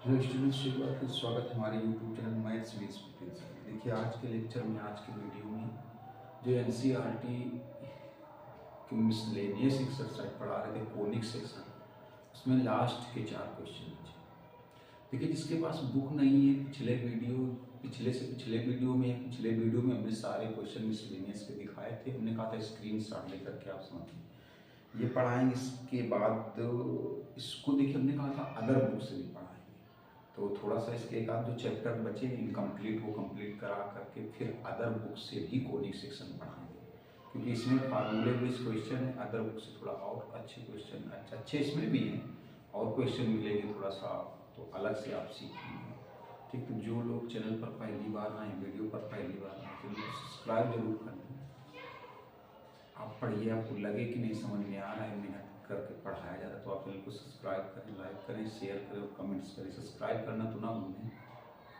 Hello students, एक बार फिर स्वागत है हमारे YouTube channel maths with students. देखिए आज के लेक्चर में, आज के वीडियो में जो एनसीईआरटी की मिसलेनियस एक्सरसाइज पढ़ा रहे थे कोनिक सेक्शन, उसमें लास्ट के 4 क्वेश्चन बचे। देखिए जिसके पास बुक नहीं है, पिछले वीडियो में हमने सारे क्वेश्चन मिसलेनियस के दिखाए थे। हमने कहा था स्क्रीनशॉट लेकर के आप समझिए। ये पढ़ाएंगे, इसके बाद इसको देखिए हमने कहा था अदर बुक से भी पढ़ाएंगे। तो थोड़ा सा इसके एक आध जो चैप्टर बचे इनकम्प्लीट, वो कंप्लीट करा करके फिर अदर बुक से भी कोनिक सेक्शन पढ़ाएंगे, क्योंकि इसमें फार्मूले बेस्ड क्वेश्चन है। अदर बुक से थोड़ा और अच्छे क्वेश्चन, अच्छे इसमें भी हैं और क्वेश्चन मिलेंगे थोड़ा सा, तो अलग से आप सीखेंगे। ठीक, तो जो लोग चैनल पर पहली बार आए, वीडियो पर पहली बार आए, तो सब्सक्राइब जरूर कर लें। आप पढ़िए, आपको लगे कि नहीं समझ में आ रहा है, मेहनत करके पढ़ाया जा रहा है, तो आप चैनल को सब्सक्राइब करें, लाइक करें, शेयर करें और कमेंट्स करें। सब्सक्राइब करना तो ना भूलें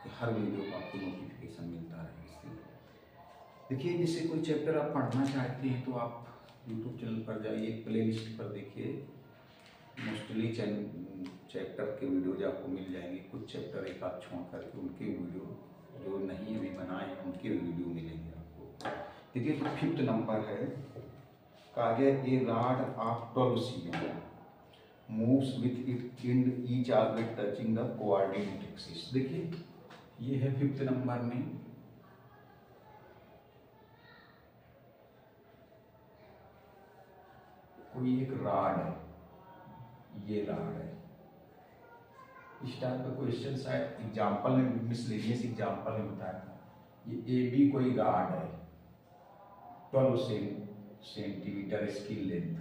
कि हर वीडियो का आपको नोटिफिकेशन मिलता रहे। इसलिए देखिए, जैसे कोई चैप्टर आप पढ़ना चाहते हैं तो आप यूट्यूब चैनल पर जाइए, प्ले लिस्ट पर देखिए, मोस्टली चैप्टर के वीडियोज आपको मिल जाएंगे। कुछ चैप्टर एक आध छोड़ करके उनके वीडियो जो नहीं अभी बनाए हैं उनके वीडियो मिलेंगे आपको। देखिए तो 5th नंबर है, कहा गया a rod of 12 cm moves with it and each orbit touching the coordinate axis. देखिए ये है 5th नंबर में, कोई एक रॉड है, ये रॉड है। इस टाइप का क्वेश्चन शायद एग्जाम्पल में, मिसलेनियस एग्जाम्पल में बताया था। ये ए बी कोई रॉड है, 12 सेंटीमीटर इसकी लेंथ।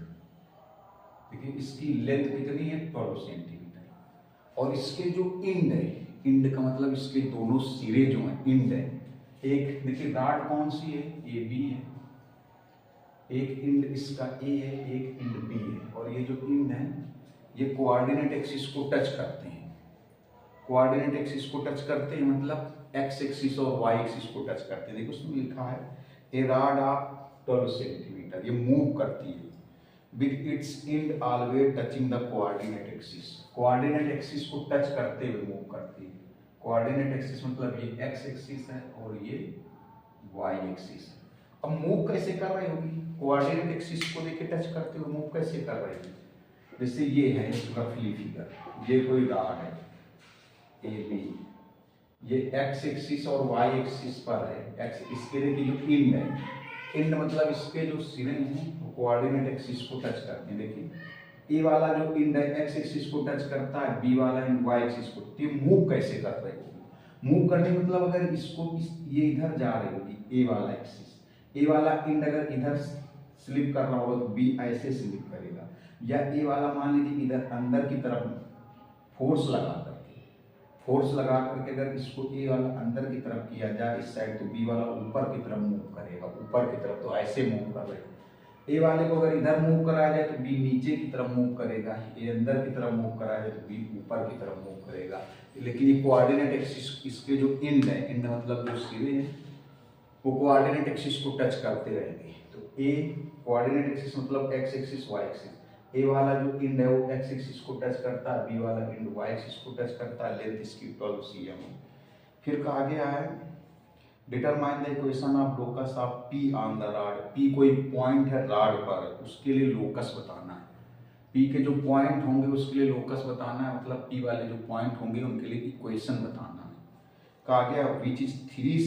देखिए इसकी लेंथ कितनी है, 12 सेंटीमीटर। और इसके जो इंड है, इंड का मतलब इसके दोनों सिरे जो हैं, इंड है। एक देखिए रॉड कौन सी है, ए बी है, एक इंड इसका ए है, एक इंड बी है। और ये जो इंड है ये कोऑर्डिनेट एक्सिस को टच करते हैं। कोऑर्डिनेट एक्सिस को टच करते हैं मतलब एक्स एक्सिस और वाई एक्सिस को टच करते हैं। देखो उसमें लिखा है ए रॉड ऑफ 12 सेंटीमीटर, ये मूव करती है with its and always touching the coordinate axis. Coordinate axis को टच करते हुए मूव करती है। कोऑर्डिनेट एक्सिस मतलब ये एक्स एक्सिस है और ये वाई एक्सिस है। अब मूव कैसे कर रही होगी, कोऑर्डिनेट एक्सिस को लेके टच करते हुए मूव कैसे कर रही है। जैसे ये है रफली फिगर, ये कोई रॉड है ए बी, ये एक्स एक्सिस और वाई एक्सिस पर है। एक्स इसके लिए जो इंड है, इंड मतलब इसके जो सिरे हैं वो कोऑर्डिनेट एक्सिस को टच करते हैं। देखिए ए वाला जो इंड है एक्स एक्सिस को टच करता है, बी वाला इंड वाई एक्सिस को। ये मूव कैसे कर रहे होगी, मूव करने मतलब अगर इसको ये इधर जा रही होगी, ए वाला एक्सिस, ए वाला इंड अगर इधर स्लिप कर रहा होगा तो बी ऐसे स्लिप करेगा। या ए वाला मान लीजिए इधर अंदर की तरफ फोर्स लगा करके अगर इसको ए वाला अंदर की तरफ किया जाए इस साइड, तो बी वाला ऊपर की तरफ मूव करेगा, ऊपर की तरफ। तो ऐसे मूव कर रहे हैं। ए वाले को अगर इधर मूव कराया जाए तो बी नीचे की तरफ मूव करेगा, ए अंदर की तरफ मूव कराया जाए तो बी ऊपर की तरफ मूव करेगा। लेकिन ये कोऑर्डिनेट एक्सिस, इसके जो इंड है, इंड मतलब जो सिरे हैं वो कोऑर्डिनेट एक्सिस को टच करते रहेंगे। तो ए कोऑर्डिनेट एक्सिस मतलब एक्स एक्सिस वाई एक्सिस, ए वाला जो इंड है वो एक्स एक्सिस को टच करता है, बी वाला इंड वाई एक्सिस को टच करता है। लेंथ इसकी 12 cm है। फिर कहा गया है determine the equation of locus of P on the rod. P कोई पॉइंट है रॉड पर, उसके लिए लोकस बताना है। पी के जो पॉइंट होंगे उसके लिए लोकस बताना है, मतलब पी वाले जो पॉइंट होंगे उनके लिए इक्वेशन बताना है। कहा गया which is 3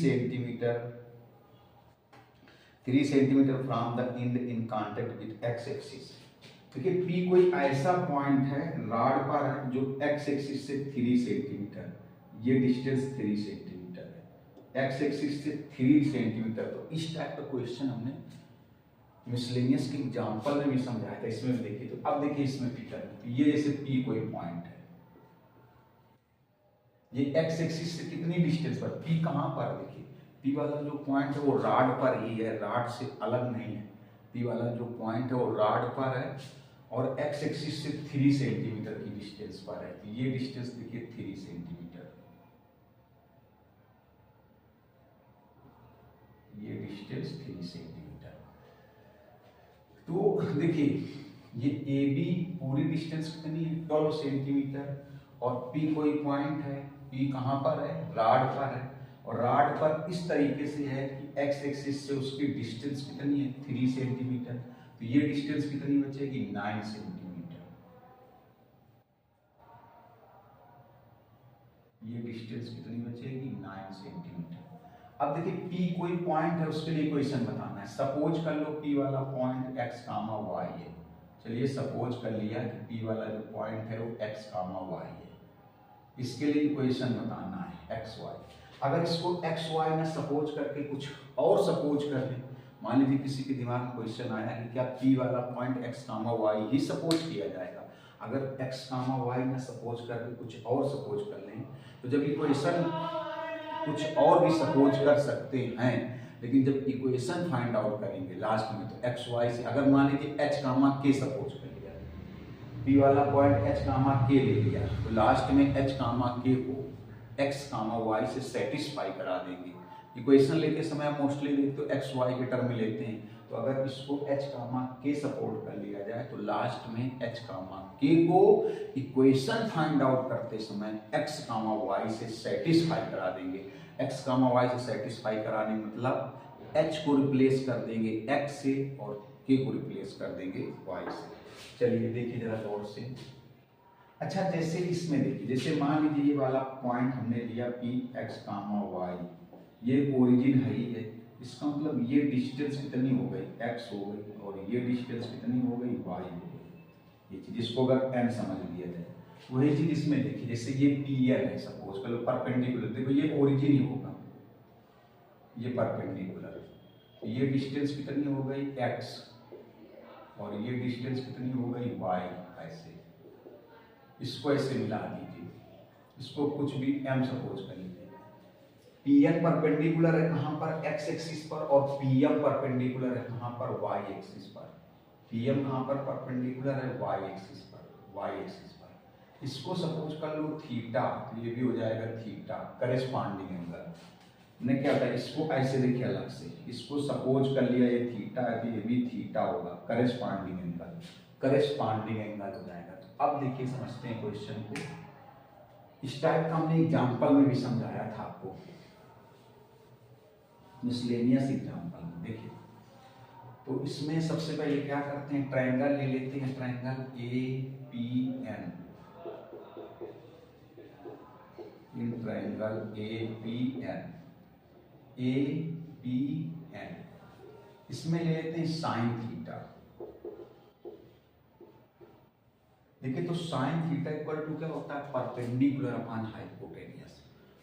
centimetre from the end in contact with X axis. देखिए पी कोई ऐसा पॉइंट है रॉड पर है जो एक्स एक्सिस से 3 सेंटीमीटर, ये डिस्टेंस 3 सेंटीमीटर है, एक्स एक्सिस से 3 सेंटीमीटर। तो इस टाइप का क्वेश्चन हमने मिसलेनियस के एग्जांपल में भी समझाया था, इसमें भी देखिए। तो अब देखिए इसमें फिगर, ये जैसे पी कोई पॉइंट है, ये एक्स एक्सिस से कितनी डिस्टेंस पर, पी कहाँ पर, देखिए पी वाला जो पॉइंट है वो रॉड पर ही है, रॉड से अलग नहीं है। पी वाला जो पॉइंट है वो रॉड पर है और एक्स एक्सिस से 3 सेंटीमीटर की डिस्टेंस पर है। तो ये डिस्टेंस देखिए 3 सेंटीमीटर, ये डिस्टेंस 3 सेंटीमीटर। तो देखिए ये ए बी पूरी डिस्टेंस कितनी है, 12 सेंटीमीटर, और P कोई पॉइंट है, P कहाँ पर है, राड पर है, और राड पर इस तरीके से है कि x एक्सिस से उसकी डिस्टेंस कितनी है, 3 सेंटीमीटर। तो ये डिस्टेंस कितनी बचेगी, 9 सेंटीमीटर। ये डिस्टेंस कितनी बचेगी, 9 सेंटीमीटर। अब देखिए P कोई पॉइंट है, उसके लिए इक्वेशन बताना है। सपोज कर लो P वाला पॉइंट x, y है। चलिए सपोज कर लिया कि P वाला जो पॉइंट है वो x, y है। इसके लिए इक्वेशन बताना है x, y। अगर इसको x, y ना सपोज करके कुछ और सपोज कर ले, मान लीजिए किसी के दिमाग में क्वेश्चन आया कि क्या P वाला पॉइंट x, y ही सपोज किया जाएगा। अगर x, y ना सपोज करके कुछ और सपोज कर लें, तो जब इक्वेशन कुछ और भी सपोज कर सकते हैं, लेकिन जब इक्वेशन फाइंड आउट करेंगे लास्ट में, तो एक्स वाई से अगर मान लीजिए h, k सपोज कर लिया, P वाला पॉइंट h, k ले लिया, तो लास्ट में h, k को x, y से सेटिस्फाई करा देंगे। इक्वेशन लेते समय हम मोस्टली देखते हो एक्स वाई के टर्म में लेते हैं, तो अगर इसको h, k सपोर्ट कर लिया जाए, तो लास्ट में h, k को इक्वेशन फाइंड आउट करते समय x, y से सेटिस्फाई करा देंगे। x, y से सेटिस्फाई कराने मतलब h को रिप्लेस कर देंगे x से और k को रिप्लेस कर देंगे y से। चलिए देखिए जरा गौर से। अच्छा जैसे इसमें देखिए, जैसे मान लीजिए ये वाला पॉइंट हमने लिया P, x, y, ये ओरिजिन है ही है, इसका मतलब ये डिस्टेंस कितनी हो गई, x हो गई, और ये डिस्टेंस कितनी हो गई, y हो गई। ये चीज इसको अगर n समझ लिया जाए, वही चीज इसमें देखिए, जैसे ये PN है सपोज कर लो, परपेंडिकुलर, देखो ये ओरिजिन ही होगा, ये परपेंडिकुलर, तो ये डिस्टेंस कितनी हो गई x, और ये डिस्टेंस कितनी हो गई y। ऐसे इसको ऐसे मिला दीजिए, इसको कुछ भी m सपोज कर लीजिए। Pn परपेंडिकुलर है कहाँ पर, x एक्सिस पर, और Pm परपेंडिकुलर है कहाँ पर, y एक्सिस पर। Pm कहाँ पर परपेंडिकुलर है, y एक्सिस पर, y एक्सिस पर। इसको सपोज कर लो थीटा, तो ये भी हो जाएगा थीटा, करेस्पॉन्डिंग एंगल। ने क्या होता है, इसको ऐसे देखिए अलग से, इसको सपोज कर लिया ये थीटा है, तो ये भी थीटा होगा, करेस्पॉन्डिंग एंगल, करेस्पॉन्डिंग एंगल हो जाएगा। तो अब देखिए समझते हैं क्वेश्चन को। इस टाइप का हमने एग्जाम्पल में भी समझाया था आपको, मिसलेनियस एग्जाम्पल में। देखिए तो इसमें सबसे पहले क्या करते हैं, ट्रायंगल ले लेते हैं, triangle APN, in triangle APN, इसमें ले लेते हैं साइन थीटा। देखिए तो साइन थीटा इक्वल टू क्या होता है, परपेंडिकुलर अपॉन हाइपोटेनियस,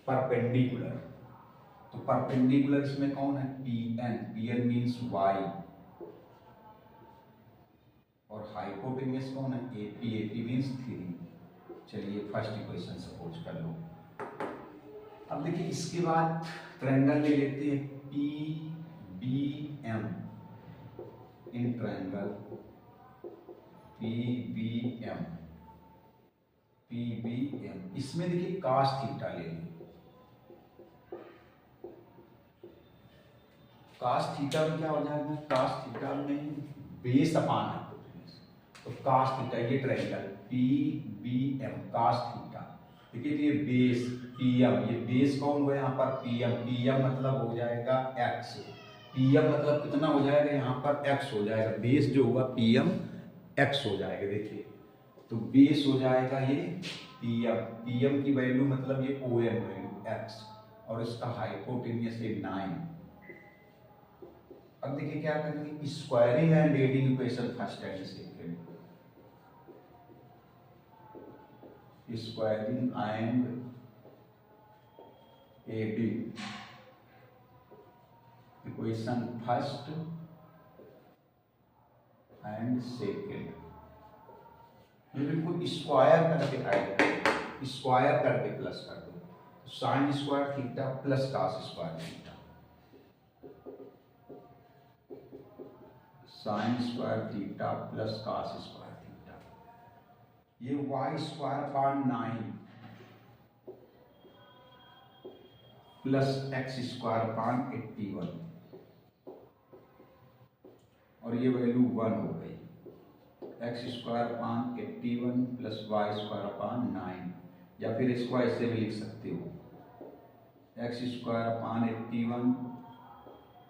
परपेंडिकुलर। तो परपेंडिकुलर इसमें कौन है, PN मींस y, और हाइपोटेनियस कौन है, AP मींस 3। चलिए फर्स्ट इक्वेशन सपोज कर लो। अब देखिए इसके बाद ट्रायंगल ले लेते हैं PBM, इन ट्रायंगल PBM, इसमें देखिए cos थीटा ले लें। cos थीटा में क्या हो जाएगा, cos थीटा में बेस अपान हाइपोटेन्यूज, तो cos थीटा, ये ट्रायंगल PBM cos थीटा। देखिए ये बेस PM, ये बेस कौन हुआ यहाँ पर, PM मतलब हो जाएगा x, PM मतलब कितना हो जाएगा यहाँ पर x हो जाएगा, बेस जो हुआ PM x हो जाएगा। देखिए तो बेस हो जाएगा ये PM की वैल्यू मतलब ये ON वैल्यू x, और इसका हाइपोटेनियस ये 9। अब देखिए क्या करेंगे, squaring and adding equation first and second, squaring and adding equation first and second, बिल्कुल स्क्वायर करके ऐड करो, स्क्वायर करके प्लस कर दो, sine square theta plus cos square theta, sine square theta plus cos square theta, ये y square upon 9 plus x square upon 81, और ये value 1 हो गई, x square upon 81 plus y square upon 9, या फिर इसको ऐसे भी लिख सकते हो x² / 81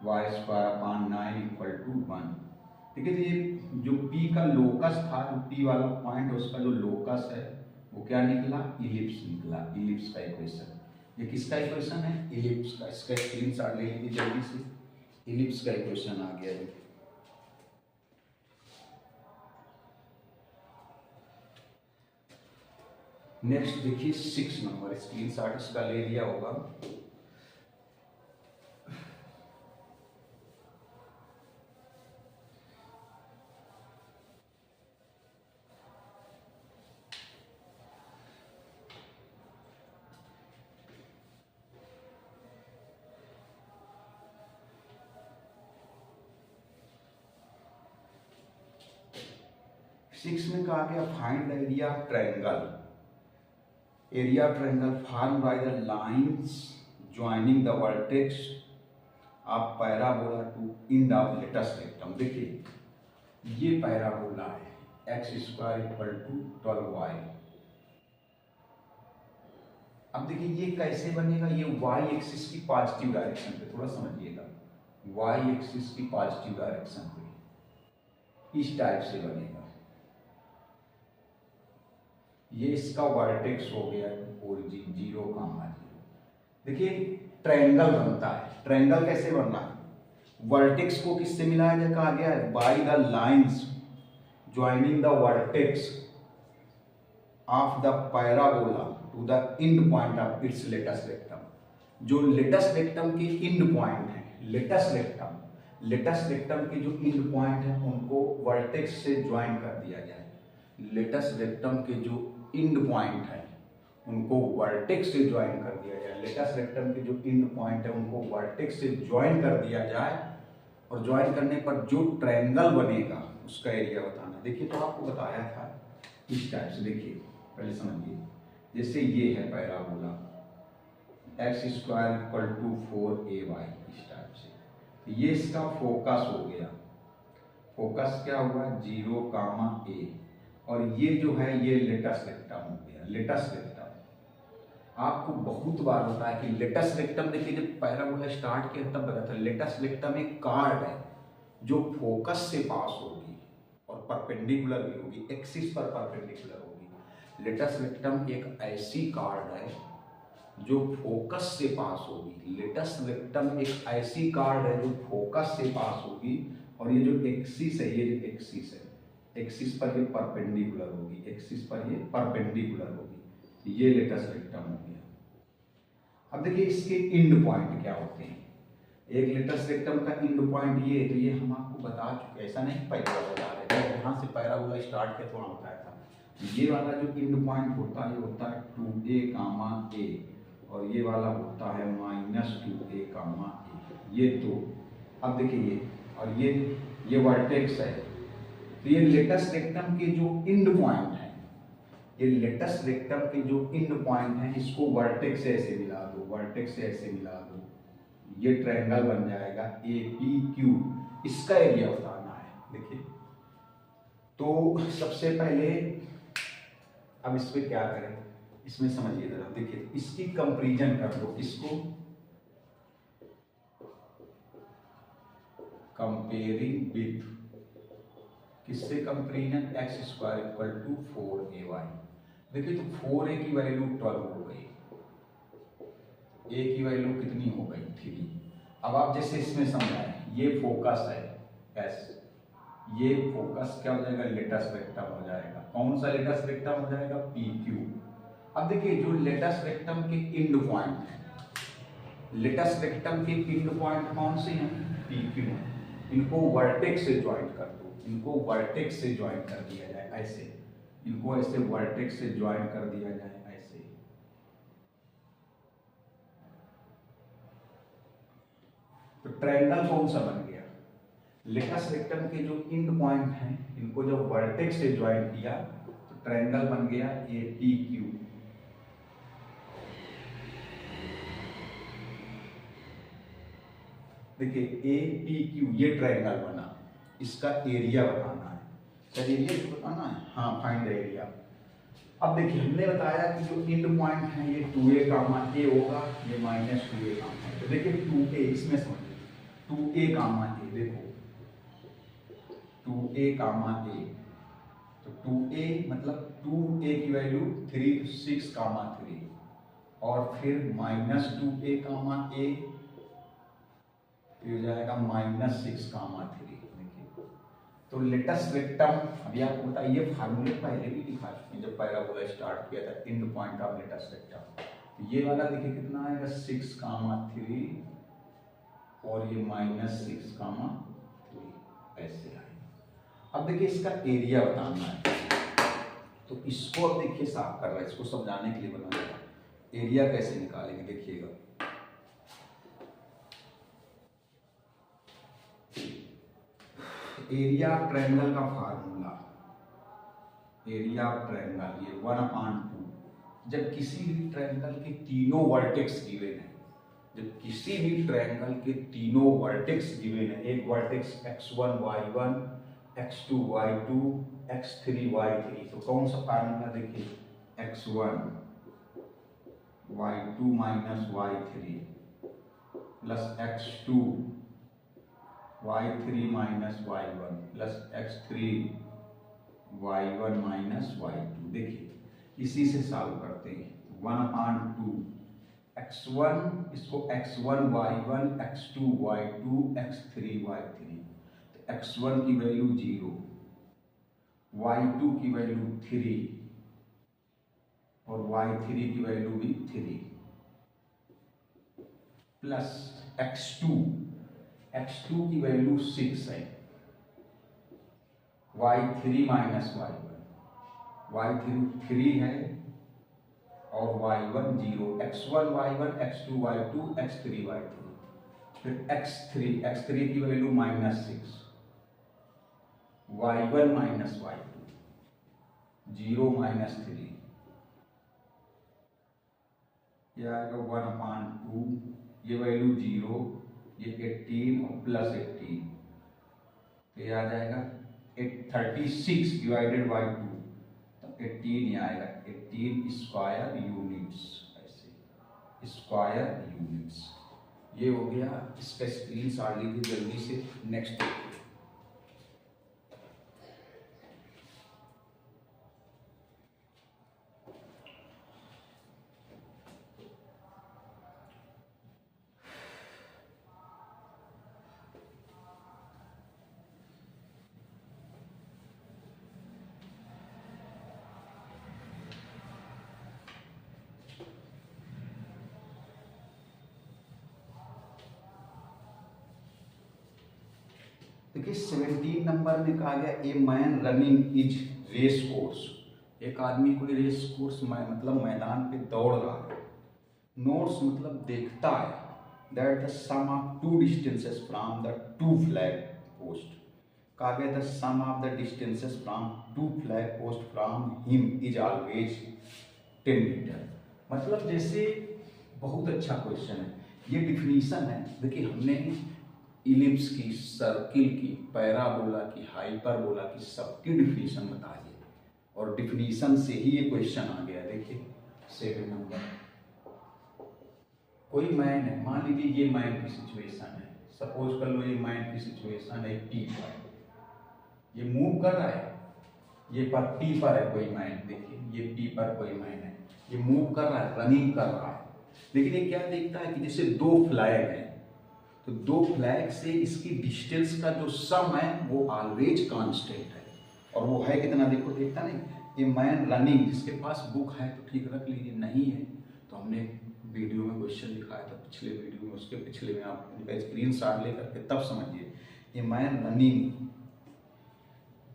y² / 9 = 1। ठीक है, तो ये जो P का लोकस था, जो P वाला पॉइंट है उसका जो लोकस है वो क्या निकला, इलिप्स निकला। इलिप्स का इक्वेशन, ये किसका इक्वेशन है, इलिप्स का। इसका स्क्रीनशॉट ले लीजिए जल्दी से, इलिप्स का इक्वेशन आ गया है। नेक्स्ट देखिए 6 नंबर, स्क्रीनशॉट इसका ले लिया होगा। सिक्स में कहा गया find the area of triangle. Area of triangle form by the lines joining the vertex of parabola to in the latus rectum. देखिए ये पैराबोला है x² = 12y। अब देखिए ये कैसे बनेगा, ये y एक्सिस की पॉजिटिव डायरेक्शन पे, थोड़ा समझिएगा, y एक्सिस की पॉजिटिव डायरेक्शन पे इस टाइप से बनेगा। ये इसका वर्टेक्स हो गया ओरिजिन 0, 0। देखिए ट्रायंगल बनता है, ट्रायंगल कैसे बनना है, वर्टेक्स को किससे मिलाया जाए, कहा गया है by the lines joining the vertex of the parabola to the end point of its latus rectum. जो लेटेस्ट रेक्टम के एंड पॉइंट है, लेटेस्ट रेक्टम के जो एंड पॉइंट है उनको वर्टेक्स से ज्वाइन कर दिया जाए। लेटेस्ट रेक्टम के जो एंड पॉइंट है उनको वर्टेक्स से ज्वाइन कर दिया जाए। लेटेस्ट रेक्टम के जो एंड पॉइंट है उनको वर्टेक्स से ज्वाइन कर दिया जाए, और ज्वाइन करने पर जो ट्रायंगल बनेगा उसका एरिया बताना। देखिए तो आपको बताया था इस टाइप से, देखिए पहले समझिए, जैसे ये है पैराबोला x² = 4ay, इस टाइप से, तो ये इसका फोकस हो गया। फोकस क्या हुआ, 0, a, और ये जो है ये लेटेस्ट रेक्टम हो गया। लेटेस्ट रेक्टम आपको बहुत बार होता है कि लेटेस्ट रेक्टम, देखिए जब पैराबोला स्टार्ट किया तब बताया था, लेटेस्ट रेक्टम एक कार्ड है जो फोकस से पास होगी और परपेंडिकुलर भी होगी, एक्सिस पर परपेंडिकुलर होगी। लेटेस्ट रेक्टम एक ऐसी कार्ड है जो फोकस से पास होगी। लेटेस्ट रेक्टम एक ऐसी कार्ड है जो फोकस से पास होगी, और ये जो एक्सिस है, ये जो एक्सिस है, एक्सिस पर ये परपेंडिकुलर होगी, एक्सिस पर ये परपेंडिकुलर होगी। ये लेटेस्ट रेक्टम हो गया। अब देखिए इसके एंड पॉइंट क्या होते हैं। एक लेटेस्ट रेक्टम का एंड पॉइंट ये है, तो ये हम आपको बता चुके, ऐसा नहीं पहले बता रहे थे, यहाँ से पैराबोला स्टार्ट किया थोड़ा बताया था। ये वाला जो एंड पॉइंट होता है ये होता है 2a, a, और ये वाला होता है -2a, a, ये दो। अब देखिए ये, और ये वर्टेक्स है, तो ये लेटेस्ट रेक्टम के जो एंड पॉइंट है, ये लेटेस्ट रेक्टम के जो एंड पॉइंट है, इसको वर्टेक्स से ऐसे मिला दो, वर्टेक्स से ऐसे मिला दो, ये ट्रायंगल बन जाएगा APQ। इसका एरिया बताना है। देखिए तो सबसे पहले अब इस पे क्या करें, इसमें समझिए जरा, देखिए इसकी कंपैरिजन कर दो, इसको कंपेयरिंग विथ, किससे कंपेरिजन, x² = 4ay। देखिए तो 4a की वैल्यू 12 हो गई, a की वैल्यू कितनी हो गई, 3। अब आप जैसे इसमें समझाएं, ये फोकस है s, ये फोकस क्या हो जाएगा, लेटेस्ट रेक्टम हो जाएगा। कौन सा लेटेस्ट रेक्टम हो जाएगा, PQ। अब देखिए जो लेटेस्ट रेक्टम के एंड पॉइंट है, लेटेस्ट रेक्टम के एंड पॉइंट कौन से हैं, PQ, इनको वर्टेक्स से ज्वाइन कर दो, इनको वर्टेक्स से ज्वाइन कर दिया जाए, ऐसे इनको ऐसे वर्टेक्स से ज्वाइन कर दिया जाए, ऐसे। तो ट्रायंगल कौन सा बन गया, लेटेस्ट रेक्टम के जो एंड पॉइंट हैं इनको जब वर्टेक्स से ज्वाइन किया तो ट्रायंगल बन गया APQ। देखिए APQ ये ट्रायंगल बना, इसका एरिया बताना है। सर एरिया तो बताना है, हाँ फाइंड द एरिया। अब देखिए हमने बताया कि जो एंड पॉइंट है ये 2a कामा a होगा, ये माइनस 2a कामा a। तो देखिए 2a इसमें समझिए 2a कामा a, देखो 2a कामा a, तो 2a मतलब 2a की वैल्यू 3 6 कामा 3 और फिर माइनस 2a कामा a, हो जाएगा माइनस 6 कामा 3। तो लेटेस्ट रेक्टम अभी आपको बताइए, ये फार्मूले पहले भी लिखा है जब पैराबोला स्टार्ट किया था, and point of latus rectum. तो ये वाला देखिए कितना आएगा 6 कामा 3 और ये माइनस 6 कामा 3 ऐसे आएगा। अब देखिए इसका एरिया बताना है, तो इसको अब देखिए साफ कर रहा है, इसको समझाने के लिए बना रहा है। एरिया कैसे निकालेंगे देखिएगा, एरिया ऑफ ट्रायंगल का फार्मूला, एरिया ऑफ ट्रायंगल ये 1/2। जब किसी भी ट्रायंगल के तीनों वर्टेक्स गिवन है, जब किसी भी ट्रायंगल के तीनों वर्टेक्स गिवन है, एक vertex x1 y1 x2 y2 x3 y3, तो कौन सा फार्मूला देखिए, x1 y2 minus y3 plus x2 y3 minus y1 plus x3 y1 minus y2। देखिए इसी से सॉल्व करते हैं, 1/2 x1, इसको x1 y1 x2 y2 x3 y3, तो x1 की वैल्यू 0, y2 की वैल्यू 3 और y3 की वैल्यू भी 3 प्लस x2 की वैल्यू 6 है, y3 माइनस y3 3 है और y1 0, x1 y1 x2 y2 x3 y3, फिर x3 की value minus 6, y1 minus y2 0 minus 3, यह आएगा 1/2, ये वैल्यू 0, ये 18 और प्लस 18, तो ये आ जाएगा 36 डिवाइडेड बाई 2, तो 18 ये आएगा 18 स्क्वायर यूनिट्स, ऐसे स्क्वायर यूनिट्स। ये हो गया, इसका स्क्रीनशॉट लीजिए जल्दी से। नेक्स्ट देखिए 17 नंबर में कहा गया a man running is race course, एक आदमी कोई रेस कोर्स में मतलब मैदान पे दौड़ रहा है। नोट्स मतलब देखता है, that the sum of two distances from the two flag post, कहा गया the sum of the distances from two flag post from him is always 10 metre. मतलब जैसे बहुत अच्छा क्वेश्चन है, ये डिफिनीशन है। देखिए हमने इलिप्स की, सर्किल की, पैराबोला की, हाइपरबोला की सबकी डिफिनीशन बता दी और डिफिनीशन से ही ये क्वेश्चन आ गया। देखिए 7 नंबर, कोई मैन है, मान लीजिए ये मैन की सिचुएशन है, सपोज कर लो ये मैन की सिचुएशन है P पर, ये मूव कर रहा है, ये पर P पर है कोई मैन, देखिए ये P पर कोई मैन है, ये मूव कर रहा है, रनिंग कर रहा है, लेकिन ये क्या देखता है कि जैसे दो फ्लैग है, तो दो फ्लैग से इसकी डिस्टेंस का जो सम है वो ऑलवेज कांस्टेंट है, और वो है कितना, देखो देखता नहीं, ये मैन रनिंग, जिसके पास बुक है तो ठीक रख लीजिए, नहीं है तो हमने वीडियो में क्वेश्चन लिखाया था पिछले वीडियो में, उसके पिछले में आप उनका स्क्रीनशॉट लेकर के तब समझिए। ये man running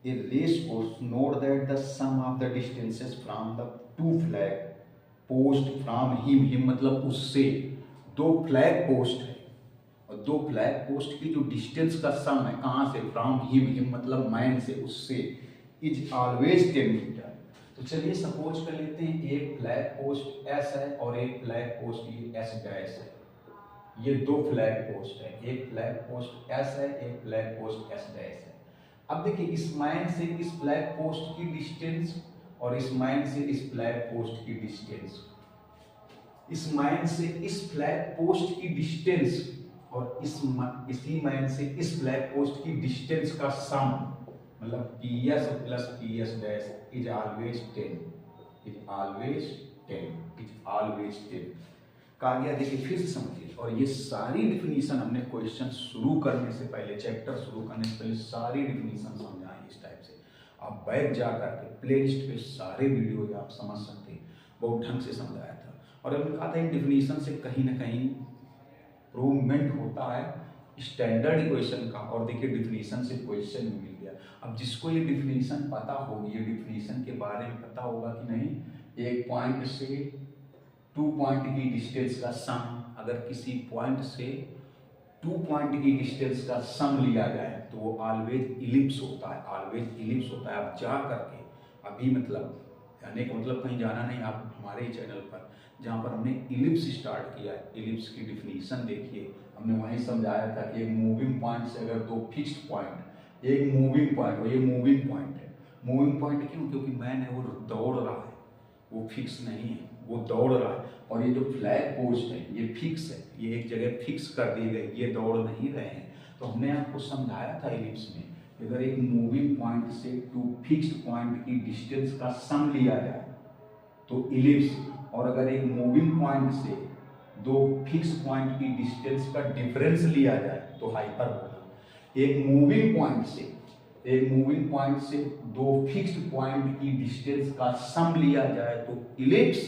a race course, note that the sum of the distances from the two flag post from him मतलब उससे, दो फ्लैग पोस्ट है और दो फ्लैग पोस्ट की जो डिस्टेंस का सम है कहाँ से, फ्रॉम हिम मतलब मैन से, उससे, इज ऑलवेज 10 मीटर। तो चलिए सपोज कर लेते हैं एक फ्लैग पोस्ट S है और एक फ्लैग पोस्ट ये S डैश है, ये दो फ्लैग पोस्ट है, एक फ्लैग पोस्ट S है, एक फ्लैग पोस्ट S डैश है। अब देखिए इस मैन से इस फ्लैग पोस्ट की डिस्टेंस और इस माइन से इस फ्लैग पोस्ट की डिस्टेंस, इस माइन से इस फ्लैग पोस्ट की डिस्टेंस और इसी माइन से इस फ्लैग पोस्ट की डिस्टेंस का सम, मतलब PS plus PS dash is always 10, is always 10, is always 10 कहा गया। देखिए फिर से समझिए, और ये सारी डिफिनीशन हमने क्वेश्चन शुरू करने से पहले, चैप्टर शुरू करने से पहले सारी डिफिनीशन समझाएं इस टाइप से। आप बैक जा करके प्लेलिस्ट पे सारे वीडियो आप समझ सकते हैं, बहुत ढंग से समझाया था। और हमने कहा था इन डिफिनीशन से कहीं ना कहीं इम्प्रूवमेंट होता है स्टैंडर्ड इक्वेशन का। और देखिए डिफिनीशन से क्वेश्चन भी मिल गया। अब जिसको ये डिफिनीशन पता होगी, ये डिफिनीशन के बारे में पता होगा कि नहीं, एक पॉइंट से 2 पॉइंट की डिस्टेंस का सम, अगर किसी पॉइंट से 2 पॉइंट की डिस्टेंस का सम लिया जाए तो वो ऑलवेज इलिप्स होता है, ऑलवेज इलिप्स होता है। आप जा करके अभी मतलब जाने का मतलब कहीं जाना नहीं, आप हमारे ही चैनल पर जहाँ पर हमने इलिप्स स्टार्ट किया है, इलिप्स की डिफिनीशन देखिए, हमने वहीं समझाया था कि एक मूविंग पॉइंट से अगर 2 फिक्स्ड पॉइंट, एक मूविंग पॉइंट, और ये मूविंग पॉइंट है। मूविंग पॉइंट क्यों? क्योंकि मैन है वो दौड़ रहा है, वो फिक्स नहीं है, वो दौड़ रहा है। और ये जो फ्लैग पोस्ट है ये फिक्स है, ये एक जगह फिक्स कर दी गई, ये दौड़ नहीं रहे हैं। तो हमने आपको समझाया था इलिप्स में, अगर एक मूविंग पॉइंट से 2 फिक्स्ड पॉइंट की डिस्टेंस का सम लिया जाए तो इलिप्स, और अगर एक मूविंग पॉइंट से 2 फिक्स पॉइंट की डिस्टेंस का डिफरेंस लिया जाए तो हाइपरबोला। एक मूविंग पॉइंट से 2 फिक्स्ड पॉइंट की डिस्टेंस का सम लिया जाए तो इलिप्स,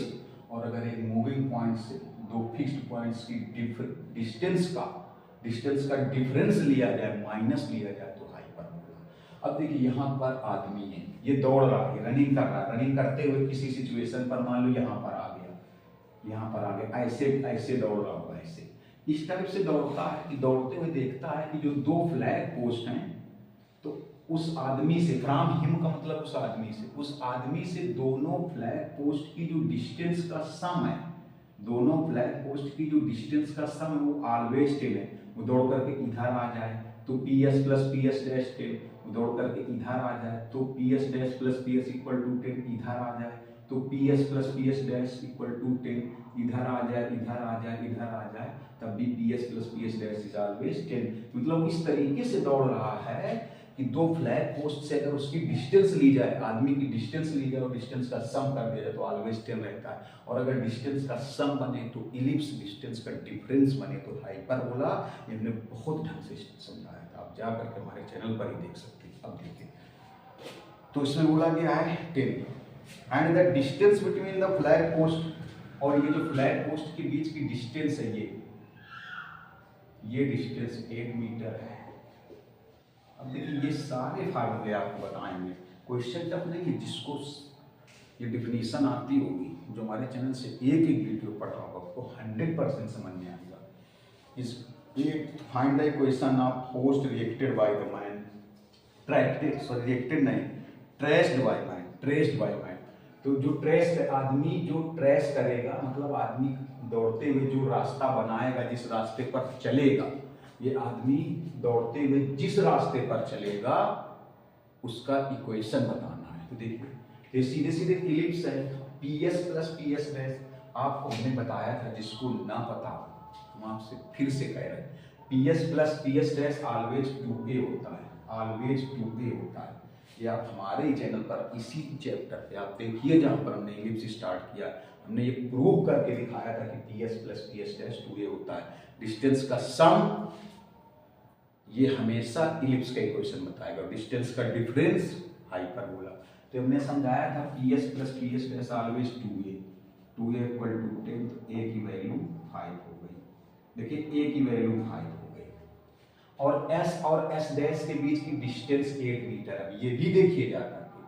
और अगर एक मूविंग पॉइंट से 2 फिक्स्ड पॉइंट्स की डिस्टेंस का डिफरेंस लिया जाए, माइनस लिया जाए तो हाइपरबोला। अब देखिए यहाँ पर आदमी है, ये दौड़ रहा है, रनिंग कर रहा है, रनिंग करते हुए किसी सिचुएशन पर मान लो यहाँ पर आ गया, यहाँ पर आ गया, ऐसे दौड़ रहा होगा, ऐसे इस टाइप से दौड़ता है कि दौड़ते हुए देखता है कि जो 2 फ्लैग पोस्ट हैं, तो उस आदमी से, फ्रॉम हिम का मतलब उस आदमी से दोनों फ्लैग पोस्ट की जो डिस्टेंस का सम है, दोनों फ्लैग पोस्ट की जो डिस्टेंस का सम है वो ऑलवेज 10 है। वो दौड़ करके इधर आ जाए तो PS प्लस PS डैश 10, वो दौड़ करके इधर आ जाए तो PS dash plus PS equal to 10, इधर आ जाए तो PS plus PS dash equal to 10, इधर आ जाए तब भी PS plus PS dash is always 10। मतलब इस तरीके से दौड़ रहा है कि 2 फ्लैग पोस्ट से अगर उसकी डिस्टेंस ली जाए, आदमी की डिस्टेंस ली जाए और डिस्टेंस का सम कर दिया जाए तो ऑलवेज 10 रहता है। और अगर डिस्टेंस का सम बने तो इलिप्स, डिस्टेंस का डिफरेंस बने तो हाइपरबोला। ये हमने बहुत ढंग से समझाया था, आप जा करके हमारे चैनल पर ही देख सकते हैं। अब देखिए तो इसमें बोला गया है 10 and the distance between the flag post, और ये जो फ्लैग पोस्ट के बीच की डिस्टेंस है, ये डिस्टेंस 8 मीटर है। अब देखिए ये सारे फार्मूले आपको बताएंगे, क्वेश्चन टफ नहीं है। जिसको ये डिफिनीशन आती होगी, जो हमारे चैनल से एक वीडियो पढ़ रहा होगा, आपको 100% समझ में आएगा। इस find the equation of post reacted by the mine, traced by mine. तो जो आदमी जो ट्रेस करेगा, मतलब आदमी दौड़ते हुए जो रास्ता बनाएगा, जिस रास्ते पर चलेगा, ये आदमी दौड़ते हुए जिस रास्ते पर चलेगा उसका इक्वेशन बताना है। तो देखिए ये सीधे सीधे इलिप्स है, PS प्लस PS डैश आपको हमने बताया था, जिसको ना पता हम आपसे फिर से कह रहे हैं, PS plus PS dash always 2A होता है, ऑलवेज 2A होता है। ये आप हमारे ही चैनल पर इसी चैप्टर पे आप देखिए, जहाँ पर हमने इलिप्स स्टार्ट किया, हमने ये प्रूव करके दिखाया था कि PS plus PS dash 2A होता है। डिस्टेंस का सम ये हमेशा इलिप्स का इक्वेशन बताएगा, डिस्टेंस का डिफरेंस हाइपरबोला। तो हमने समझाया था PS plus PS dash always 2A equal to 10, तो A की वैल्यू 5 हो गई। देखिए A की वैल्यू 5 हो गई, और S और S डैश के बीच की डिस्टेंस 8 मीटर है। ये भी देखिए जाकर के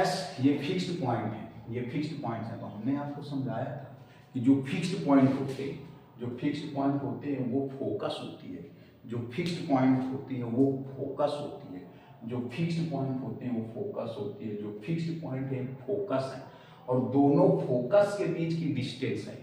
S ये फिक्स्ड पॉइंट है, ये फिक्स्ड पॉइंट है। तो हमने आपको समझाया था कि जो फिक्स्ड पॉइंट होते हैं वो फोकस होती है, जो फिक्स्ड पॉइंट होती है वो फोकस होती है, जो फिक्स्ड पॉइंट होते हैं वो फोकस होती है, जो फिक्स्ड पॉइंट है फोकस है। और दोनों फोकस के बीच की डिस्टेंस है,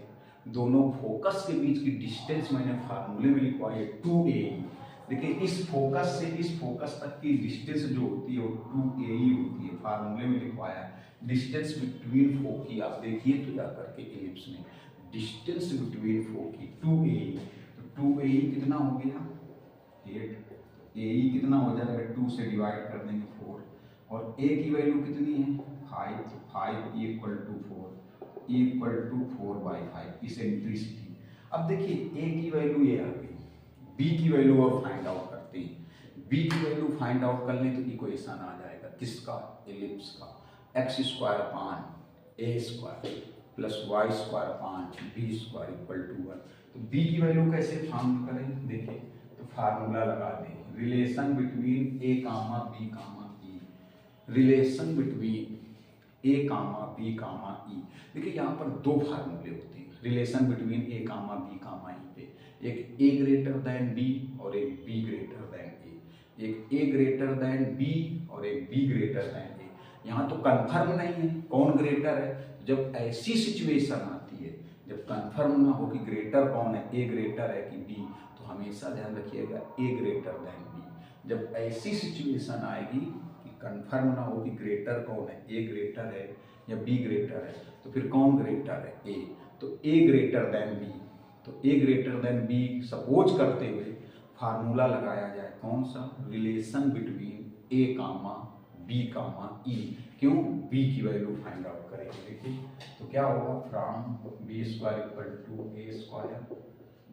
दोनों फोकस के बीच की डिस्टेंस मैंने फार्मूले में लिखवाई है 2AE। देखिए इस फोकस से इस फोकस तक की डिस्टेंस जो होती है वो 2AE होती है। फार्मूले में लिखवाया है डिस्टेंस बिटवीन फोकी, आप देखिए तो जा करके एलिप्स में डिस्टेंस बिटवीन फोकी 2AE, तो 2AE कितना हो गया 8, AE कितना हो जाएगा 2 से डिवाइड कर देंगे 4, और A की वैल्यू कितनी है 5, तो 5 equal to 4 equal to 4/5 eccentricity. अब देखिए A की वैल्यू ये आ गई, B की वैल्यू अब फाइंड आउट करते हैं। B की वैल्यू फाइंड आउट कर लें तो इक्वेशन आ जाएगा किसका एलिप्स का, x² upon a² plus y² upon b² equal to 1। तो B की वैल्यू कैसे फाइंड करें, देखिए तो फार्मूला लगा दें relation between A comma B comma E, relation between A comma B comma E। देखिए यहाँ पर दो फार्मूले होते हैं relation between A comma B comma E पे, एक A ग्रेटर देन B और एक B ग्रेटर देन A, एक A ग्रेटर देन B और एक B ग्रेटर देन A। यहाँ तो कन्फर्म नहीं है कौन ग्रेटर है, जब ऐसी सिचुएशन आती है जब कन्फर्म ना हो कि ग्रेटर कौन है, A ग्रेटर है कि B, तो हमेशा ध्यान रखिएगा A ग्रेटर देन B। जब ऐसी सिचुएशन आएगी कि कन्फर्म ना हो कि ग्रेटर कौन है, A ग्रेटर है या B ग्रेटर है, तो फिर कौन ग्रेटर है A, तो A ग्रेटर देन B। तो A ग्रेटर देन B सपोज करते हुए फार्मूला लगाया जाए कौन सा, relation between A comma B comma E, क्यों B की वैल्यू फाइंड आउट करेंगे। देखिए तो क्या होगा from B² equal to A²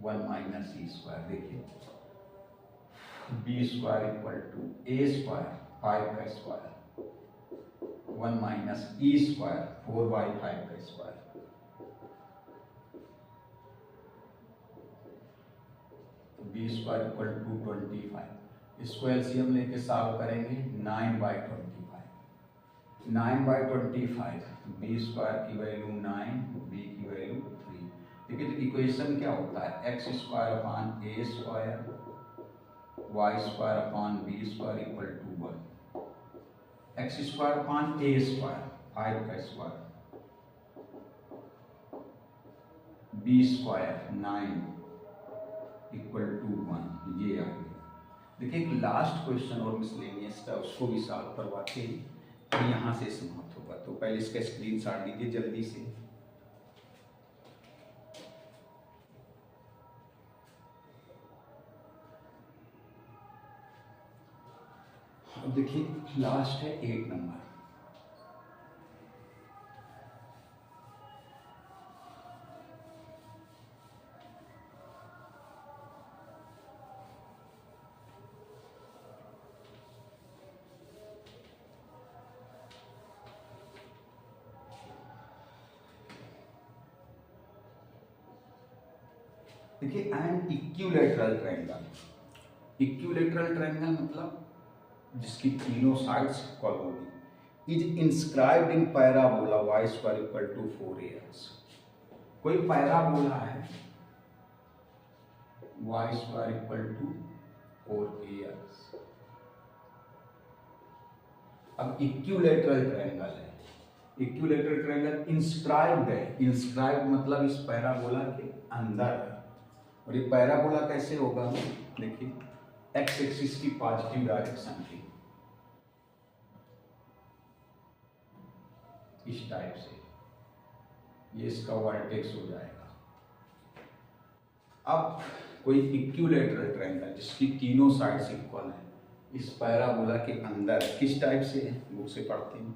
1 minus E², देखिए B² इक्वल टू A² 5 का स्क्वायर 1 माइनस E² 4/5 का स्क्वायर, तो B² इक्वल टू 25, इसको एलसीएम लेके सॉल्व करेंगे 9/25, 9/25 B² की वैल्यू 9, B की वैल्यू 3। देखिए तो इक्वेशन क्या होता है x² upon A² y² upon B² equal to 1, x² upon A² 5 का स्क्वायर B² 9 इक्वल टू 1, ये आ गया। देखिए एक लास्ट क्वेश्चन और मिसलेनियस का उसको भी सॉल्व करवाते हैं, यहाँ से समाप्त होगा। तो पहले इसका स्क्रीनशॉट लीजिए जल्दी से। अब देखिए लास्ट है 8 नंबर, देखिए and equilateral triangle, equilateral triangle मतलब जिसकी तीनों साइड्स इक्वल होगी, is inscribed in parabola y² equal to 4AX। कोई पैराबोला है y² इक्वल टू 4AX। अब इक्विलैटरल ट्रायंगल है, इक्विलैटरल ट्रायंगल इंस्क्राइब्ड है, इंस्क्राइब्ड मतलब इस पैराबोला के अंदर है। और ये पैराबोला कैसे होगा, देखिए एक्स एक्सिस की पॉजिटिव डायरेक्शन की इस टाइप से, ये इसका वर्टेक्स हो जाएगा। अब कोई इक्विलैटरल ट्रायंगल जिसकी तीनों साइड्स इक्वल हैं, इस पैराबोला के अंदर किस टाइप से है, बुक से पढ़ते हैं,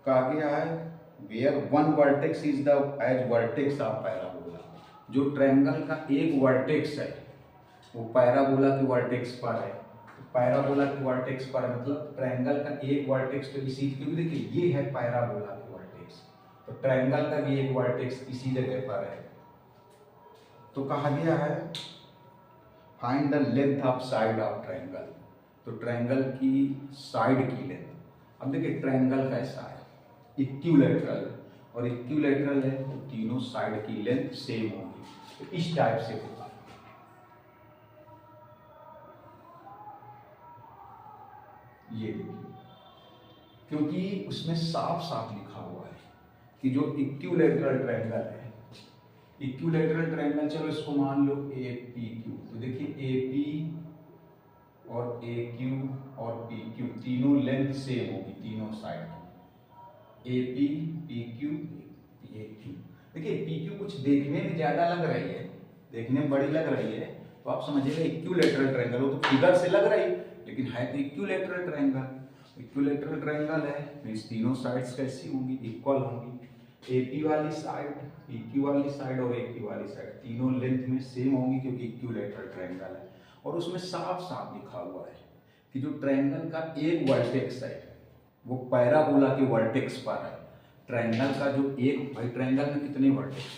कहा गया है where one vertex is the edge vertex of parabola. जो ट्रायंगल का एक वर्टेक्स है वो पैराबोला के वर्टेक्स पर है, तो पैराबोला के वर्टेक्स पर मतलब ट्रायंगल का एक वर्टेक्स तो इसी, क्योंकि देखिए ये है पैराबोला के वर्टेक्स, तो ट्रायंगल का भी एक वर्टेक्स इसी जगह पर है। तो कहा गया है find the length of side of triangle, तो ट्रायंगल की साइड की लेंथ। अब देखिए ट्रायंगल कैसा है, इक्विलैटरल, और इक्विलैटरल है तो तीनों साइड की लेंथ सेम होगी, तो इस टाइप से होगा। ये देखिए क्योंकि उसमें साफ साफ लिखा हुआ है कि जो इक्विलैटरल ट्रायंगल है, इक्विलैटरल ट्रायंगल, चलो इसको मान लो APQ, तो देखिए AP और ए क्यू और पी क्यू तीनों लेंथ सेम होगी तीनों साइड की, A P P Q A Q. देखिए पी क्यू कुछ देखने में ज्यादा लग रही है, देखने में बड़ी लग रही है, तो आप समझिएगा इक्विलैटरल ट्रायंगल, वो तो फिगर से लग रही लेकिन है तो इक्विलैटरल ट्रायंगल। इक्विलैटरल ट्रायंगल है तो इस तीनों साइड्स कैसी होंगी, इक्वल होंगी। एपी वाली साइड, पीक्यू वाली साइड और एक्यू वाली साइड तीनों लेंथ में सेम होंगी क्योंकि इक्विलैटरल ट्रायंगल है। और उसमें साफ साफ लिखा हुआ है कि जो ट्रायंगल का एक वर्टेक्स है वो पैराबोला के वर्टेक्स पर है। ट्रायंगल का जो एक, भाई ट्रायंगल में कितने वर्टेक्स,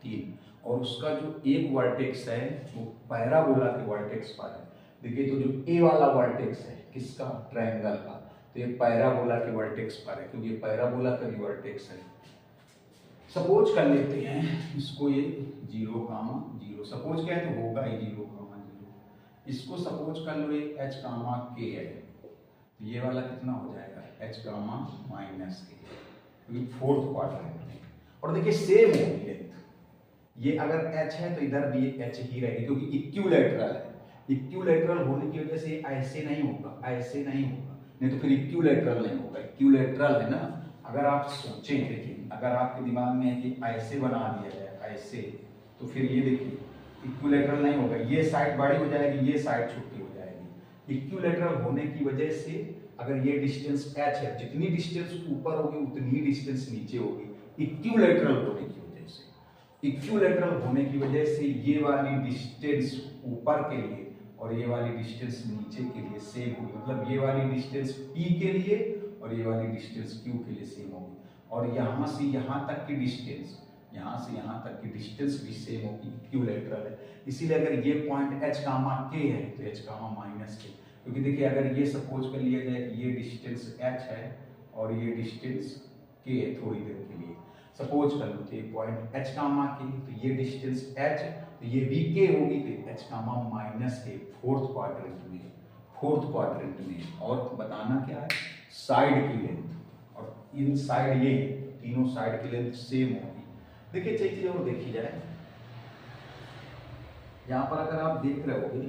3, और उसका जो एक वर्टेक्स है वो पैराबोला के वर्टेक्स पर है। देखिए तो जो ए वाला वर्टेक्स है किसका, ट्रायंगल का, तो ये पैराबोला के वर्टेक्स पर है क्योंकि ये पैराबोला का भी वर्टेक्स है। सपोज कर लेते हैं इसको, ये 0, 0 सपोज क्या है तो होगा ही 0, 0। इसको सपोज कर लो ये h, k है, तो ये वाला कितना हो जाएगा h, -k, क्योंकि फोर्थ क्वाड्रेंट में। और देखिए सेम होगी लेंथ, ये अगर h है तो इधर भी h ही रहेगी क्योंकि इक्विलैटरल है। इक्विलैटरल होने की वजह से ऐसे नहीं होगा, ऐसे नहीं होगा, नहीं तो फिर इक्विलैटरल नहीं होगा। इक्विलैटरल है ना, अगर आप सोचें, देखिए अगर आपके दिमाग में है कि ऐसे बना दिया जाए ऐसे, तो फिर ये देखिए इक्विलैटरल नहीं होगा, ये साइड बड़ी हो जाएगी, ये साइड छोटी हो जाएगी। इक्विलैटरल होने की वजह से अगर ये डिस्टेंस h है, जितनी डिस्टेंस ऊपर होगी उतनी ही डिस्टेंस नीचे होगी इक्विलैटरल होने की वजह से। इक्विलैटरल होने की वजह से ये वाली डिस्टेंस ऊपर के लिए और ये वाली डिस्टेंस नीचे के लिए सेम होगी, मतलब ये वाली डिस्टेंस p के लिए और ये वाली डिस्टेंस q के लिए सेम होगी। और यहाँ से यहाँ तक की डिस्टेंस, यहाँ से यहाँ तक की डिस्टेंस भी सेम होगी, इक्विलैटरल है। इसीलिए अगर ये पॉइंट h, k है तो h, -k, क्योंकि देखिए अगर ये सपोज कर लिया जाए कि ये डिस्टेंस h है और ये डिस्टेंस k है, थोड़ी देर के लिए सपोज कर लो तो ये पॉइंट h, k, तो ये डिस्टेंस h, तो ये भी k होगी, तो h, -k फोर्थ क्वाड्रेंट में। और बताना क्या है, साइड की लेंथ, और इन साइड ये तीनों साइड की लेंथ सेम होगी। देखिए चीज और देखी जाए, यहाँ पर अगर आप देख रहे होगे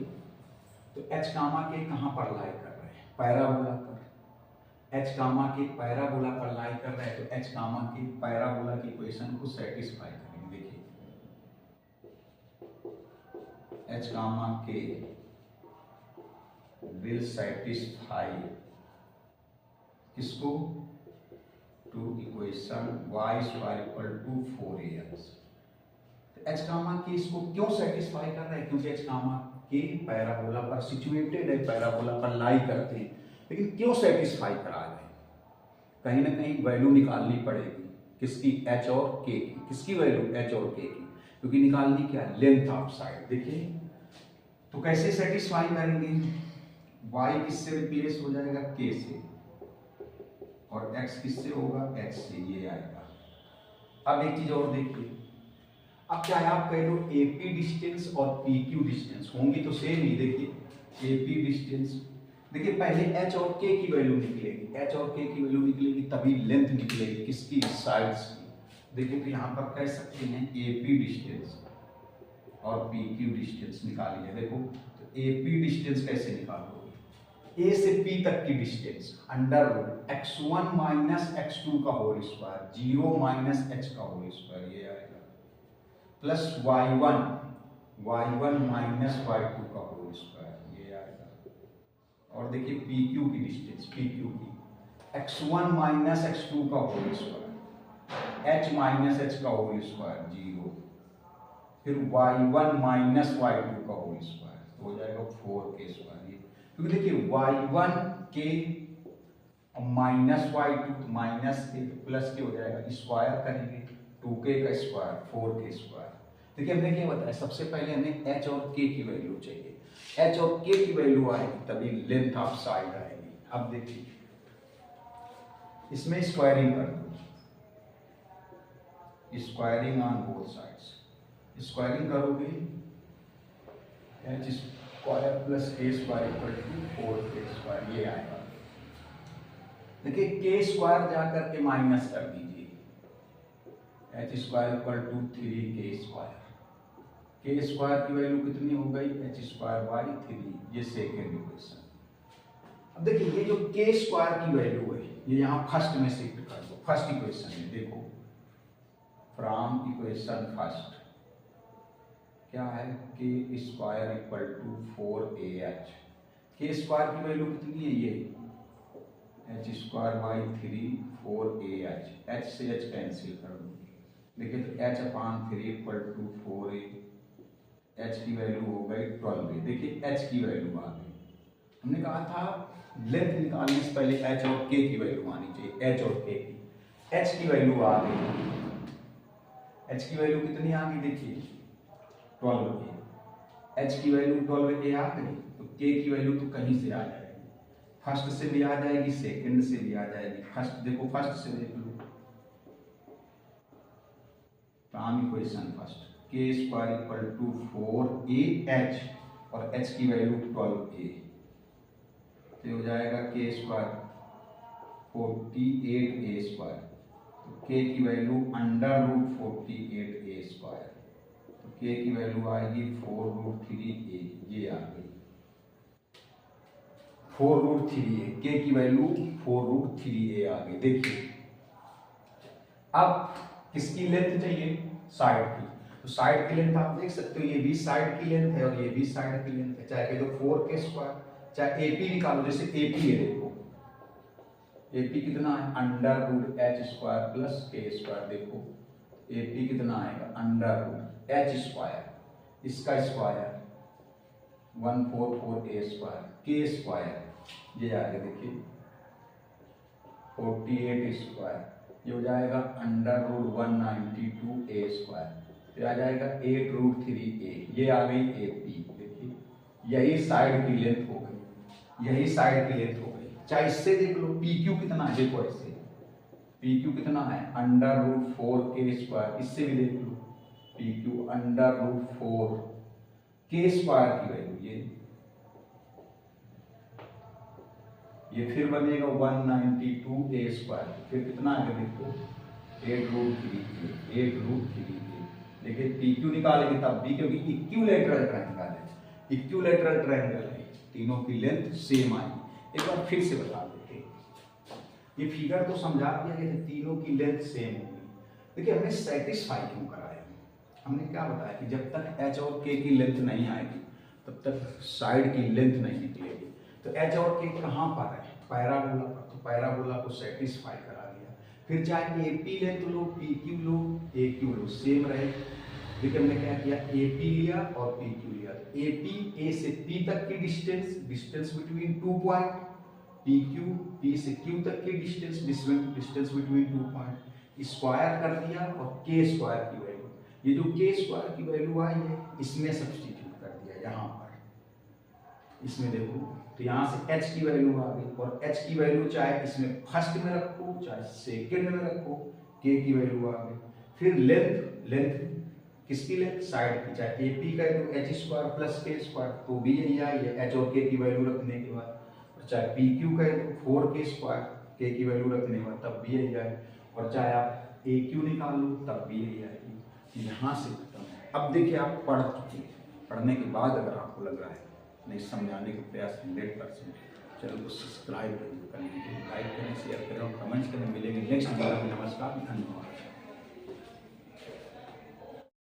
तो h, k कहाँ पर लाई कर रहे हैं, पैराबोला पर। h, k पैराबोला पर लाई कर रहे हैं तो h, k पैराबोला की इक्वेशन को सेटिस्फाई करेंगे। देखिए h, k will satisfy किसको, टू इक्वेशन y = 4ax। तो h, k इसको क्यों सेटिस्फाई कर रहे हैं, क्योंकि h, k पैराबोला पर सिचुएटेड है, पैराबोला पर लाई करते हैं। लेकिन क्यों सेटिस्फाई करा रहे हैं, कहीं ना कहीं वैल्यू निकालनी पड़ेगी, किसकी, h और k की। किसकी वैल्यू, h और k की, क्योंकि निकालनी क्या है, लेंथ ऑफ साइड। देखिए तो कैसे सेटिस्फाई करेंगे, y किससे रिप्लेस हो जाएगा, k से, और x किससे होगा, h से, ये आएगा। अब एक चीज और देखिए, अब चाहे आप कह लो AP डिस्टेंस और PQ डिस्टेंस होंगी तो सेम ही। देखिए AP डिस्टेंस, देखिए पहले h और k की वैल्यू निकलेगी, h और k की वैल्यू निकलेगी तभी लेंथ निकलेगी, किसकी, साइड्स की। देखिए तो यहाँ पर कह सकते हैं AP डिस्टेंस और PQ डिस्टेंस निकाली है। देखो तो AP डिस्टेंस कैसे निकालोगे, A से P तक की डिस्टेंस √ x1 - x2 का होल स्क्वायर, 0 - h का होल स्क्वायर, ये आएगा, प्लस y1 - y2 का होल स्क्वायर, ये आएगा। और देखिए PQ की डिस्टेंस, PQ की x1 - x2 का होल स्क्वायर, h - h का होल स्क्वायर 0, फिर y1 - y2 का होल स्क्वायर, तो हो जाएगा 4k स्क्वायर। क्योंकि देखिए y1 k -y2 -k plus के हो जाएगा, स्क्वायर करेंगे 2k का स्क्वायर 4k स्क्वायर। देखिए हमने क्या बताया, सबसे पहले हमें h और k की वैल्यू चाहिए, h और k की वैल्यू आएगी तभी लेंथ ऑफ साइड आएगी। अब देखिए इसमें स्क्वायरिंग कर दो, squaring on both sides, squaring करोगे h square plus k square = 4k square, ये आएगा। देखिए k स्क्वायर जाकर के माइनस कर दीजिए, h square = 3k square, K square की वैल्यू कितनी हो गई, एच स्क्वायर बाई 3, ये सेकेंड इक्वेशन। अब देखिए ये जो के स्क्वायर की वैल्यू है ये यहाँ फर्स्ट में शिफ्ट कर दो, फर्स्ट इक्वेशन में देखो, फ्रॉम इक्वेशन फर्स्ट क्या है, के स्क्वायर इक्वल टू 4AH। के स्क्वायर की वैल्यू कितनी है, ये H square by 3 4AH, H से एच कैंसिल कर दो, देखिए तो H upon 3 equal to 4A, H की वैल्यू हो गई 12A। देखिए एच की वैल्यू आ गई, हमने कहा था लेंथ निकालने से पहले एच और के की वैल्यू आनी चाहिए, एच और के की, एच की वैल्यू आ गई, एच की वैल्यू कितनी आ गई, देखिए 12A, एच की वैल्यू 12A आ गई, तो के की वैल्यू तो कहीं से आ जाएगी, फर्स्ट से भी आ जाएगी, सेकंड से भी आ जाएगी। फर्स्ट देखो, फर्स्ट से देख लो, फ्रॉम इक्वेशन फर्स्ट के स्क्वायर इक्वल टू 4AH और एच की वैल्यू 12A, तो हो जाएगा के स्क्वायर 48A स्क्वायर, तो के की value under root 48A square, तो के की वैल्यू आएगी 4√3A, ये आ गई 4√3A, के की वैल्यू 4√3A आ गई। देखिए अब किसकी लेंथ चाहिए, साइड की, तो साइड की लेंथ आप देख सकते हो, ये भी साइड की लेंथ है और ये भी साइड की लेंथ है, चाहे तो 4 के स्क्वायर, चाहे एपी निकालो, जैसे एपी है देखो, एपी कितना है under root H square plus K square, देखो एपी कितना आएगा अंडर रूट एच स्क्वायर, इसका square 144A square, K square ये आएगा देखिए 48 स्क्वायर, ये हो जाएगा अंडर रूट 192A स्क्वायर, तो आ जाएगा 8√3A, ये आ गई एपी। देखिए यही साइड की लेंथ हो गई, यही साइड की लेंथ हो गई। चाहे इससे देख लो PQ कितना है, देखो ऐसे PQ कितना है अंडर रूट 4K स्क्वायर, इससे भी देख लो PQ under root 4K square की वैल्यू, ये फिर बनेगा 192A स्क्वायर, फिर कितना आएगा देखो 8√3A, 8√3A। देखिए PQ निकालेंगे तब भी, क्योंकि इक्विलैटरल ट्रायंगल है, इक्विलैटरल ट्रायंगल है, तीनों की लेंथ सेम आई। एक बार फिर से बता देते हैं, ये फिगर तो समझा दिया कि तीनों की लेंथ सेम होगी। देखिए हमने सेटिस्फाई क्यों कराया, हमने क्या बताया कि जब तक एच और के की लेंथ नहीं आएगी तब तक साइड की लेंथ नहीं निकलेगी। तो एच और के कहाँ पर है, पैराबोला पर, तो पैराबोला को सेटिस्फाई करा दिया। फिर चाहे एपी लेंथ लो, PQ लो, AQ लो, सेम रहे। देखिए हमने क्या किया, AP लिया और PQ लिया, AP A से P तक की distance, distance between 2 point, PQ P से Q तक की distance, distance between 2 point, square कर दिया और के स्क्वायर की वैल्यू, ये जो के स्क्वायर की वैल्यू आई है इसमें सब्स्टिट्यूट कर दिया यहाँ पर, इसमें देखो तो यहाँ से h की वैल्यू आ गई, और h की वैल्यू चाहे इसमें फर्स्ट में रखो चाहे सेकंड में रखो, k की वैल्यू आ गई। फिर लेंथ, लेंथ किसकी लेंथ, साइड की, चाहे AP का तो H square plus K square, तो भी यही आई है h और k की वैल्यू रखने के बाद, और चाहे PQ का तो 4k स्क्वायर, k की वैल्यू रखने के बाद तब भी यही आई, और चाहे आप AQ निकाल लो तब भी यही आएगी। यहाँ से खत्म है। अब देखिए आप पढ़ चुके हैं, पढ़ने के बाद अगर आपको लग रहा है नहीं समझाने के प्रयास 100%, चैनल को सब्सक्राइब कर लीजिए, लाइक करें, शेयर करें और कमेंट्स करें। मिलेंगे नेक्स्ट वीडियो में। नमस्कार, धन्यवाद।